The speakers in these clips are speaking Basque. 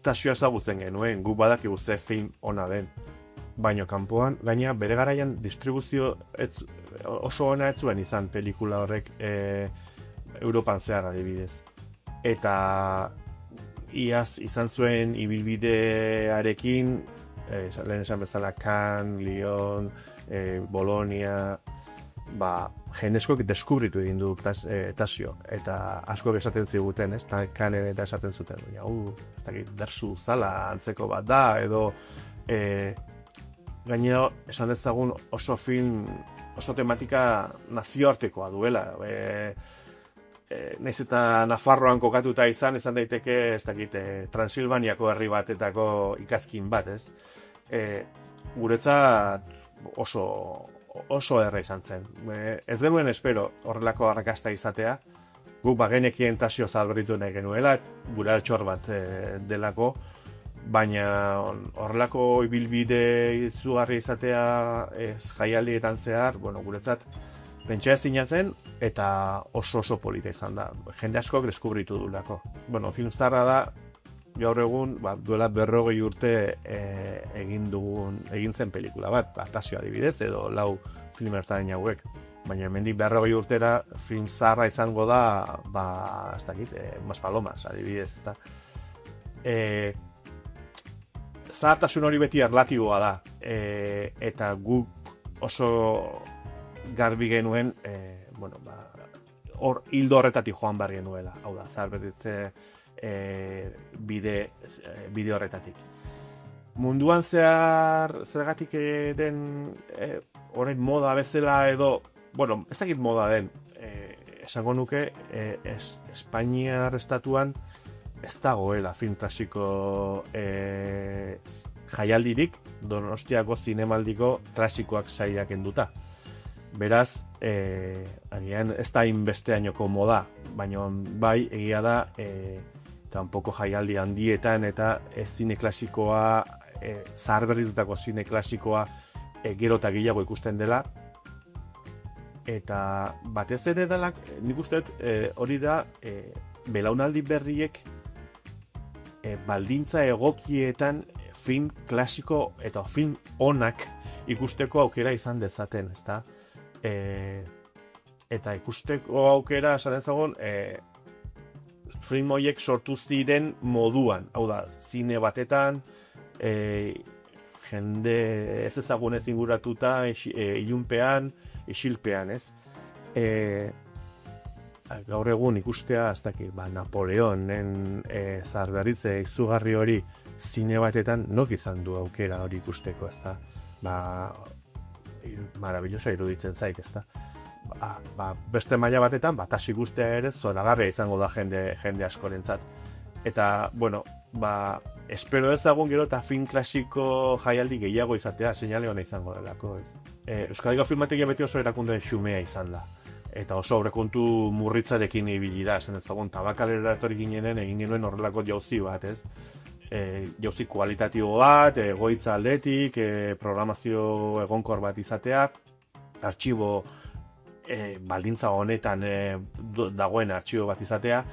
tasioa ezagutzen genuen, guk badakigu ze film ona den. Baina kanpoan, gaina bere garaian distribuzio oso ona ez zuen izan pelikula horrek Europan zehar adibidez. Eta iaz izan zuen ibilbidearekin, lehen esan bezala Cannes, Lyon, Bologna, jendeskok deskubritu egin du Tasio, eta asko esaten ziguten, ez, Cannes eta esaten zuten, ez dakit, dersu zala antzeko bat da, edo gainera esan dezagun oso film, oso tematika nazioartekoa duela, nahiz eta Nafarroan kokatuta izan daiteke, ez dakit, Transilvaniako herri batetako ikazkin bat, ez? Guretzat oso erra izan zen. Ez genuen espero horrelako arrakasta izatea, guk bagenekien Tasio zabalritu nahi genuela, gure altxor bat delako, baina horrelako ibilbide izugarri izatea jaialdietan zehar, guretzat pentsa ezina zen eta oso polita izan da. Jende askok deskubritu dulako. Film zarra da, gaur egun, duela 40 urte egin zen pelikula bat, Tasio adibidez, edo 4 film ertain hauek. Baina hemendik 40 urtera film zarra izango da, ez dakit, Maspalomas adibidez, ez da. Zahartasun hori beti erlatiboa da, eta guk oso garbi genuen, hor hildo horretatik joan behar genuela, hau da, zaharberritze bide horretatik. Munduan zergatik den orain moda bezala edo, ez dakit moda den, esango nuke, Espainiar estatuan ez dagoela film klasiko jaialdirik, Donostiako zinemaldiko klasikoak sailak enduta. Beraz, agian ez da inbesteainoko moda, baina bai egia da kanpoko jaialdi handietan eta zine klasikoa, zaharberritutako zine klasikoa gero eta gehiago ikusten dela. Eta batez ere dalak, nik uste hori da belaunaldi berriek baldintza egokietan film klasiko eta film onak ikusteko aukera izan dezaten, ezta? Eta ikusteko aukera esan dezagun film horiek sortu ziren moduan, hau da, zine batetan, jende ez ezagunez inguratuta, ilunpean, isilpean, ez? Gaur egun ikustea, ez dakit, Napoleonen zaharberritze izugarri hori zine batetan nok izan du aukera hori ikusteko, ez da? Marabillosa iruditzen zaik, ez da? Beste maila batetan, Tasio ikustea ere zoragarria izango da jende askorentzat. Eta, espero ezagun gero eta film klasiko jaialdi gehiago izatea, seinale ona izango delako. Euskal Herriko filmategia beti oso erakunde xumea izan da. Eta oso aurrekontu murritzarekin ibili da, esan ezagun tabakalera etorri ginenen egin genuen horrelako jauzi bat, ez? Jauzi kualitatibo bat, egoitza aldetik, programazio egonkor bat izatea, artxibo baldintza honetan dagoen artxibo bat izatea,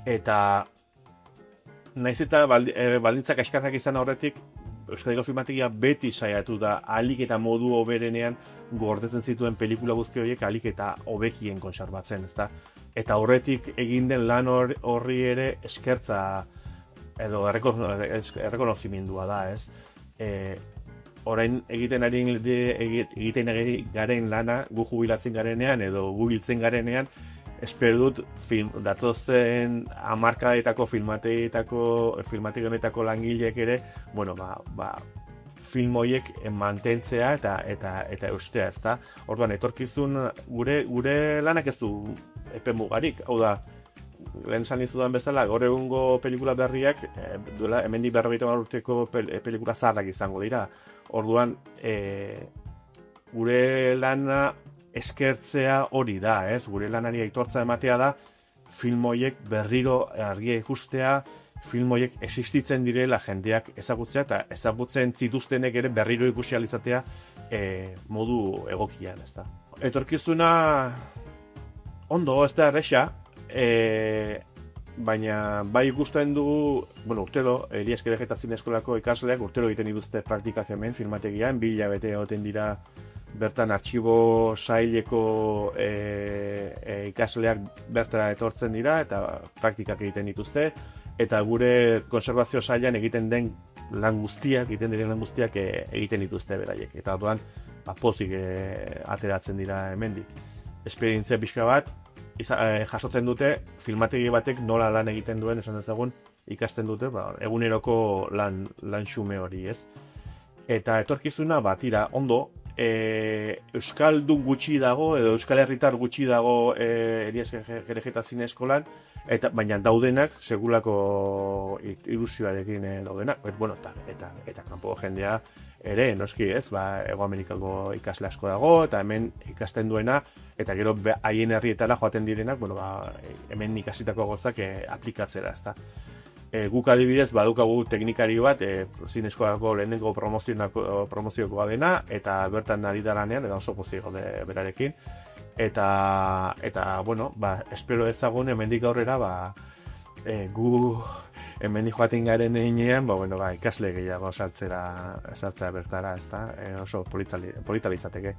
eta naiz eta baldintzak eskarrak izan horretik, Euskal Herriko filmategia beti saiatu da ahalik eta modu hoberenean gordetzen zituen pelikula guzti horiek ahalik eta hobekien kontserbatzen, ezta? Eta horretik egin den lan horri ere eskertza edo errekonozimendua da, ez? Orain egiten ari garen lana gu jubilatzen garenean edo gu hiltzen garenean, espero dut datozen hamarkadetako filmategionetako langileek ere, film horiek mantentzea eta eustea, ezta? Orduan, etorkizun gure lanak ez du epe mugarik, hau da, lehen esan izudan bezala, gaur egungo pelikula berriak, duela hemendik 50 urteko pelikula zaharrak izango dira. Orduan, gure lana eskertzea hori da, ez? Gure lanari aitortza ematea da, film horiek berriro argia ikustea, film horiek existitzen direla jendeak ezagutzea, eta ezagutzen zituztenek ere berriro ikusi ahal izatea modu egokian, ez da. Etorkizuna ondo, ez da erresa, baina bai ikusten dugu, bueno, urtero, Elias Kerejeta Zine Eskolako ikasleak urtero egiten dituzte praktikak hemen filmategian, 2 hilabete egoten dira bertan artxibo saileko ikasleak bertara etortzen dira eta praktikak egiten dituzte, eta gure konservazio sailan egiten diren lan guztiak egiten dituzte beraiek. Eta orduan, pozik ateratzen dira hemendik. Esperientzia pixka bat, jasotzen dute, filmategi batek nola lan egiten duen, esan dezagun, ikasten dute, eguneroko lan xume hori, ez? Eta etorkizuna, tira, ondo, euskaldun gutxi dago, edo euskal herritar gutxi dago Elias Kerejeta Zine Eskolan, baina daudenak, segulako ilusioarekin daudenak, bueno, eta kanpo jendea ere, noski ez, Hego Amerikako ikasle asko dago, eta hemen ikasten duena, eta gero haien herrietara joaten direnak, bueno, hemen ikasitako gozak aplikatzera, ezta. Guk adibidez badukagu teknikari bat, Zine Eskolako lehenengo promoziokoa dena, eta bertan ari da lanean, eta oso pozik gaude berarekin. Eta bueno, espero ezagun hemendik aurrera, gu hemendik joaten garen einean, ikasle gehiago sartzea bertara, ezta? Oso polita litzateke.